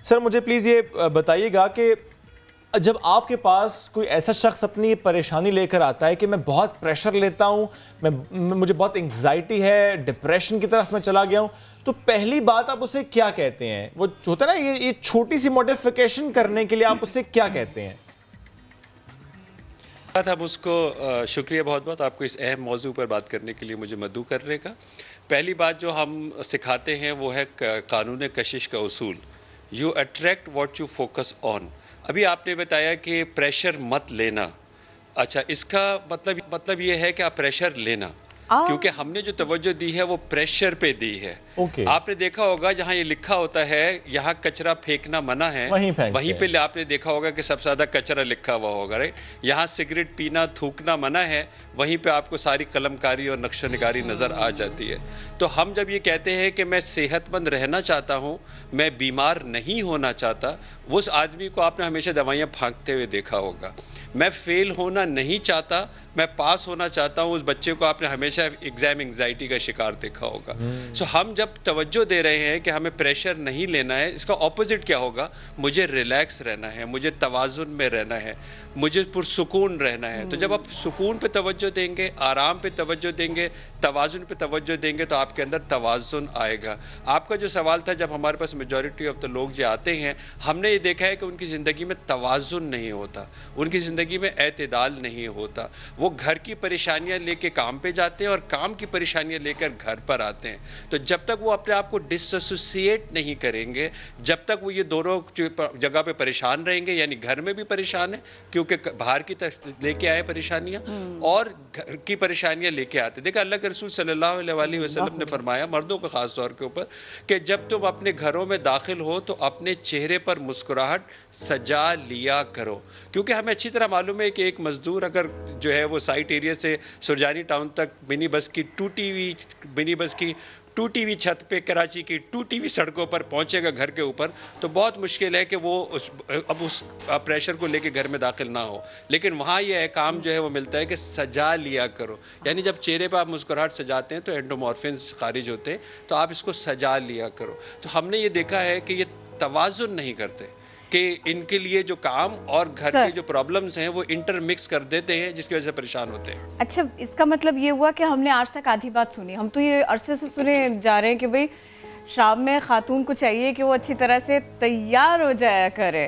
سر مجھے پلیز یہ بتائیے گا کہ جب آپ کے پاس کوئی ایسا شخص اپنی پریشانی لے کر آتا ہے کہ میں بہت پریشر لیتا ہوں، مجھے بہت انگزائٹی ہے، ڈپریشن کی طرف میں چلا گیا ہوں، تو پہلی بات آپ اسے کیا کہتے ہیں؟ وہ ہوتا ہے نا یہ چھوٹی سی موٹیفیکیشن کرنے کے لیے آپ اسے کیا کہتے ہیں؟ ہم اس کو شکریہ بہت بہت آپ کو اس اہم موضوع پر بات کرنے کے لیے مجھے مدعو کرنے کا۔ پہلی بات جو ہم سکھاتے ہیں وہ ہے قانون کشش کا اصول، you attract what you focus on. ابھی آپ نے بتایا کہ پریشر مت لینا، اچھا اس کا مطلب یہ ہے کہ آپ پریشر لینا، کیونکہ ہم نے جو توجہ دی ہے وہ پریشر پہ دی ہے۔ آپ نے دیکھا ہوگا جہاں یہ لکھا ہوتا ہے یہاں کچرا پھینکنا منع ہے، وہیں پہ آپ نے دیکھا ہوگا کہ سب سے زیادہ کچرا لکھا ہوا ہوگا، یہاں سگریٹ پینا تھوکنا منع ہے، وہیں پہ آپ کو ساری قلم کاری اور نقش نگاری نظر آ جاتی ہے۔ تو ہم جب یہ کہتے ہیں کہ میں صحت مند رہنا چاہتا ہوں، میں بیمار نہیں ہونا چاہتا، اس آدمی کو آپ نے ہمیشہ دوائیاں پھانکتے ہوئے دیکھا ہوگا۔ میں فیل ہونا نہیں چاہتا، میں پاس ہونا چاہتا ہوں، اس بچے کو آپ نے ہمیشہ ایگزام انگزائٹی کا شکار دیکھا ہوگا۔ سو ہم جب توجہ دے رہے ہیں کہ ہمیں پریشر نہیں لینا ہے، اس کا اپوزٹ کیا ہوگا؟ مجھے ریلیکس رہنا ہے، مجھے توازن میں رہنا ہے، مجھے پرسکون رہنا ہے۔ تو جب آپ سکون پہ توجہ دیں گے، آرام پہ توجہ دیں گے، توازن پہ توجہ دیں گے، تو آپ کے اندر توازن آئے گا۔ آپ کا جو سوال تھا، جب ہمارے پاس میجورٹی آف دا لوگ جو آتے ہیں، ہم نے یہ دیکھا ہے کہ ان کی زندگی میں توازن نہیں ہوتا، ان کی زندگی میں اعتدال نہیں ہوتا۔ وہ گھر کی پریشانیاں لے کے کام پہ جاتے ہیں اور کام کی پریشانیاں لے کر گھر پر آتے ہیں۔ تو جب تک وہ اپنے آپ کو ڈس ایسوسیٹ نہیں کریں گے، جب تک وہ یہ دونوں جگہ پہ پریشان رہیں گے، یعنی گھر میں بھی پریشان ہیں کیونکہ باہر کی طرف لے کے آئے پریشانیاں اور گھر کی پریشانیاں لے کے آتے۔ دیکھا اللہ کے رسول صلی اللہ علیہ وسلم نے فرمایا، مردوں کو خاص طور کے اوپر، کہ جب تم اپنے گھروں میں داخل ہو تو اپنے چہرے پر مسکراہٹ سجا لیا کرو، کیونکہ ہمیں اچھی طرح معلوم ہے کہ ایک مزدور اگر جو ہے وہ سائٹ ایریا سے سرجانی ٹاؤن تک منی بس کی ٹوٹی ہوئی چھت پہ، کراچی کی ٹوٹی ہوئی سڑکوں پر پہنچے گا گھر کے اوپر، تو بہت مشکل ہے کہ وہ اب اس پریشر کو لے کے گھر میں داخل نہ ہو۔ لیکن وہاں یہ احکام جو ہے وہ ملتا ہے کہ سجا لیا کرو، یعنی جب چہرے پہ آپ مسکراہٹ سجاتے ہیں تو اینڈومورفنز خارج ہوتے ہیں، تو آپ اس کو سجا لیا کرو۔ تو ہم نے یہ دیکھا ہے کہ یہ توازن نہیں کرتے، کہ ان کے لیے جو کام اور گھر کے جو پرابلمز ہیں وہ انٹر مکس کر دیتے ہیں، جس کی وجہ سے پریشان ہوتے ہیں۔ اچھا، اس کا مطلب یہ ہوا کہ ہم نے آج تک آدھی بات سنی، ہم تو یہ عرصے سے سنے جا رہے ہیں کہ بھئی شام میں خاتون کو چاہیے کہ وہ اچھی طرح سے تیار ہو جایا کرے،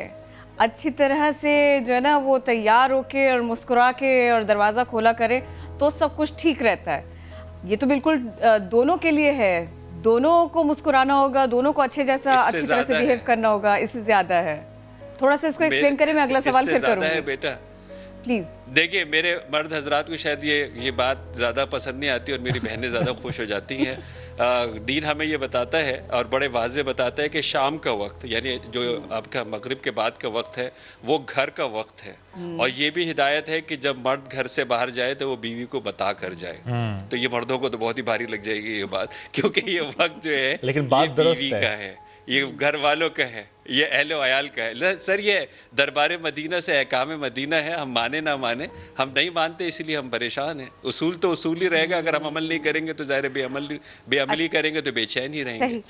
اچھی طرح سے جو ہے نا وہ تیار ہو کے اور مسکرا کے اور دروازہ کھولا کرے تو سب کچھ ٹھیک رہتا ہے۔ یہ تو بالکل دونوں کے لیے ہے، دونوں کو مسکرانا ہوگا، دونوں کو اچھی طرح سے بیہیو کرنا ہوگا، اس سے زیادہ ہے۔ تھوڑا سا اس کو ایکسپلین کریں، میں اگلا سوال پھر کروں گی بیٹا۔ پلیز دیکھیں، میرے مرد حضرات کو شاید یہ بات زیادہ پسند نہیں آتی اور میری بہنیں زیادہ خوش ہو جاتی ہیں۔ دین ہمیں یہ بتاتا ہے اور بڑے واضح بتاتا ہے کہ شام کا وقت، یعنی جو آپ کا مغرب کے بعد کا وقت ہے، وہ گھر کا وقت ہے، اور یہ بھی ہدایت ہے کہ جب مرد گھر سے باہر جائے تو وہ بیوی کو بتا کر جائے۔ تو یہ مردوں کو تو بہت ہی بھاری لگ جائے گی یہ بات، کیونکہ یہ وقت جو ہے یہ بیوی کا ہے، یہ گھر والوں کا ہے، یہ اہل و عیال کا ہے۔ سر یہ دربار مدینہ سے احکام مدینہ ہے، ہم مانے نہ مانے، ہم نہیں مانتے، اسی لیے ہم پریشان ہیں۔ اصول تو اصول ہی رہے گا، اگر ہم عمل نہیں کریں گے تو ظاہر بے عملی کریں گے تو بے چین ہی رہیں گے۔